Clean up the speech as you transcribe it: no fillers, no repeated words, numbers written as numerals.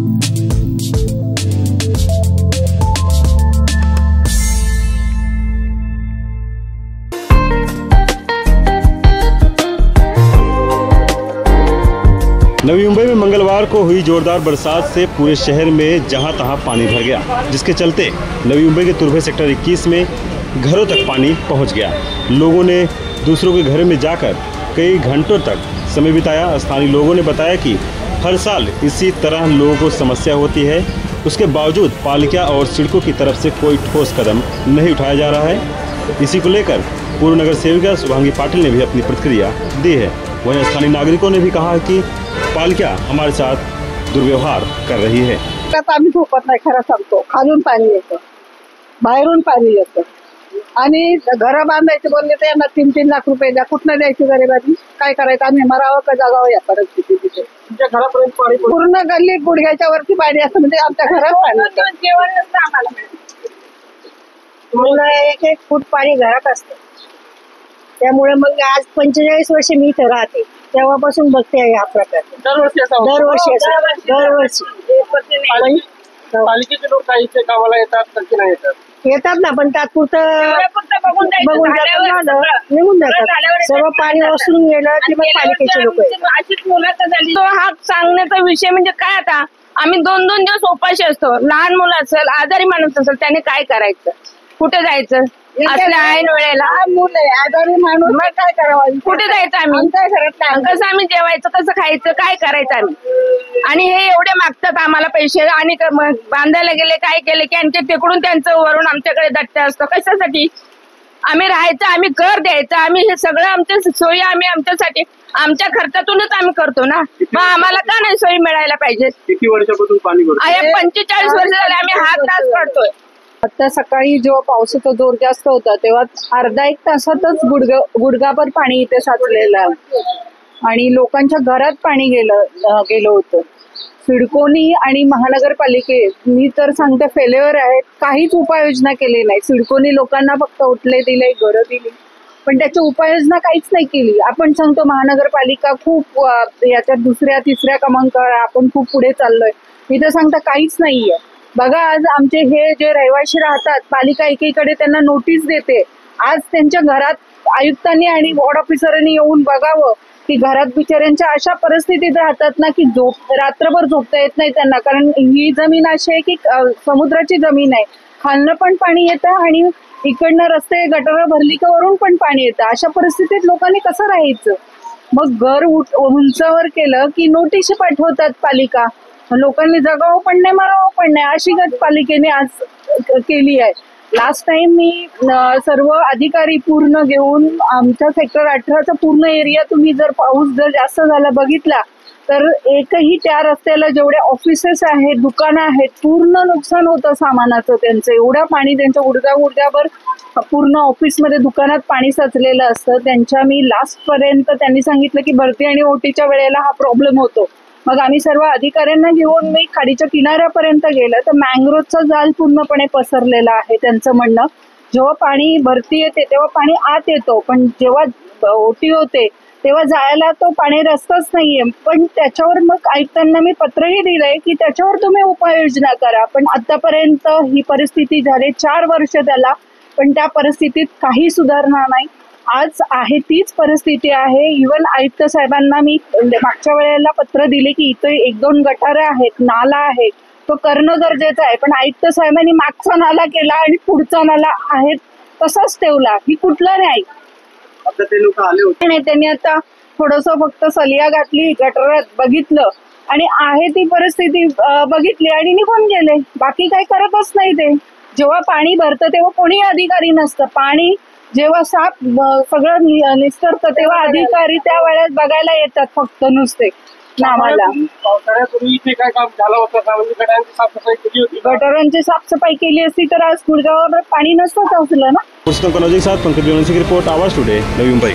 नवी मुंबई में मंगलवार को हुई जोरदार बरसात से पूरे शहर में जहां तहां पानी भर गया, जिसके चलते नवी मुंबई के तुर्भे सेक्टर 21 में घरों तक पानी पहुंच गया। लोगों ने दूसरों के घर में जाकर कई घंटों तक समय बिताया। स्थानीय लोगों ने बताया कि हर साल इसी तरह लोगों को समस्या होती है, उसके बावजूद पालिका और सिडको की तरफ से कोई ठोस कदम नहीं उठाया जा रहा है। इसी को लेकर पूर्व नगर सेविका शुभांगी पाटिल ने भी अपनी प्रतिक्रिया दी है। वहीं स्थानीय नागरिकों ने भी कहा कि पालिका हमारे साथ दुर्व्यवहार कर रही है। आम्ही झोपत नाही, खरं सांगतो। खालून पाणी येतं, बाहेरून पाणी येतं आणि घरं बांधायचे बोलले तर यांना 3-3 लाख रुपये द्या। कुठनं द्यायची गरिबांनी? काय करायचं? आम्ही मरावं का जगावं या परिस्थितीत? तुमच्या घरापर्यंत पाणी पूर्ण गल्ली गुडघ्याच्या वरती पाणी असतं, म्हणजे आमच्या घरात पाणी जेवण नसतं आम्हाला। मला 1-1 फूट पाणी घरात असतं, त्यामुळे मग आज 45 वर्ष मी इथे राहते, तेव्हापासून बघते हा प्रकार। दरवर्षी पालिकेचे लोक काही कामाला येतात की नाही येतात? येतात ना, पण तात्पुरतं बघून निघून जातात। सर्व पाणी ओसरून गेलं की मग पालिकेचे लोक तो हा सांगण्याचा विषय म्हणजे काय, आता आम्ही 2-2 दिवस उपाशी असतो। लहान मुलं असेल, आजारी माणूस असेल, त्याने काय करायचं? कुठे जायचं? असल्या ऐन वेळेला मुलं आहे, आजारी माणूस, मग काय करावं? कुठे जायचं? आम्ही कसं आम्ही जेवायचं, कसं खायचं, काय करायचं आम्ही? आणि हे एवढे मागतात आम्हाला पैसे, आणि बांधायला गेले, काय केले की आणखी तिकडून त्यांचं वरून आमच्याकडे दट्ट असतं। कशासाठी? आम्ही राहायचं, आम्ही घर द्यायचं, आम्ही हे सगळं आमच्या सोयी आम्ही आमच्यासाठी आमच्या खर्चातूनच आम्ही करतो ना। मग आम्हाला का नाही सोयी मिळायला पाहिजे? किती वर्षापासून पाणी भरतं? 45 वर्ष झाले आम्ही हात तास पडतोय। आता सकाळी जेव्हा पावसाचा जोर जास्त होता तेव्हा अर्धा-1 तासातच गुडघाभर पाणी इथे साचलेलं आणि लोकांच्या घरात पाणी गेलं होतं। सिडकोनी आणि महानगरपालिकेनी तर सांगते फेल्युअर आहेत, काहीच उपाययोजना केली नाही। सिडकोनी लोकांना फक्त उठले दिले, घरं दिली, पण त्याची उपाययोजना काहीच नाही केली। आपण सांगतो महानगरपालिका खूप याच्यात 2-3 क्रमांकावर आपण खूप पुढे चाललोय, इथे सांगता काहीच नाहीये। बघा, आज आमचे हे जे रहिवासी राहतात, पालिका एकीकडे त्यांना नोटीस देते। आज त्यांच्या घरात आयुक्तांनी आणि वॉर्ड ऑफिसरांनी येऊन बघावं की घरात बिचाऱ्यांच्या अशा परिस्थितीत राहतात ना की रात्रभर झोपता येत नाही त्यांना, कारण ही जमीन अशी आहे की समुद्राची जमीन आहे। खालनं पण पाणी येतं आणि इकडनं रस्ते गटारं भरली का वरून पण पाणी येतं। अशा परिस्थितीत लोकांनी कसं राहायचं? मग घर उंचावर केलं की नोटीस पाठवतात पालिका। लोकांनी जगावं पण नाही, मरावं पण नाही, अशी गत पालिकेने आज केली आहे। लास्ट टाइम मी सर्व अधिकारी पूर्ण घेऊन आमच्या सेक्टर 18चा पूर्ण एरिया तुम्ही जर पाऊस जर जास्त झाला बघितला तर एकही त्या रस्त्याला जेवढे ऑफिसेस आहेत, दुकानं आहेत, पूर्ण नुकसान होतं सामानाचं त्यांचं। एवढं पाणी त्यांच्या गुडघ्याभर पूर्ण ऑफिसमध्ये दुकानात पाणी साचलेलं असतं त्यांच्या। मी लास्ट पर्यंत त्यांनी सांगितलं की भरती आणि ओटीच्या वेळेला हा प्रॉब्लेम होतो। मग आम्ही सर्व अधिकाऱ्यांना घेऊन मी खाडीच्या किनाऱ्यापर्यंत गेलं तर मँग्रोवचा जाल पूर्णपणे पसरलेला आहे। त्यांचं म्हणणं, जेव्हा पाणी भरती येते तेव्हा पाणी आत येतो, पण जेव्हा ओटी होते तेव्हा जायला तो पाणी रस्ताच नाहीये। पण त्याच्यावर मग आयुक्तांना मी पत्रही दिलंय की त्याच्यावर तुम्ही उपाययोजना करा, पण आतापर्यंत ही परिस्थिती झाली 4 वर्ष त्याला, पण त्या परिस्थितीत काही सुधारणा नाही। आज आहे तीच परिस्थिती आहे। इव्हन आयुक्त साहेबांना मी मागच्या वेळेला पत्र दिले की इथे 1-2 गटारे आहेत, नाला आहे, तो करणं गरजेचं आहे, पण आयुक्त साहेबांनी मागचा नाला केला आणि पुढचा नाला आहे तसाच ठेवला। ही कुठलं नाही? आता ते लोक आले होते नाही, त्यांनी आता थोडस फक्त सलिया घातली, गटारात बघितलं आणि आहे ती परिस्थिती बघितली आणि निघून गेले। बाकी काही करतच नाही ते। जेव्हा पाणी भरतं तेव्हा कोणी अधिकारी नसतं। पाणी जेव्हा सगळं निसरतं तेव्हा अधिकारी त्या वेळेस बघायला येतात फक्त नुसते नावाला। पावसाळ्यापूर्वी इथे काय काम झालं होतं का? म्हणजे गटारांची साफसफाई केली होती? गटारांची साफसफाई केली असती तर आज गुडघावर पाणी नसतं साचलं ना। पुस्तक साथ पंकज की रिपोर्ट, आवाज टुडे, नवी मुंबई।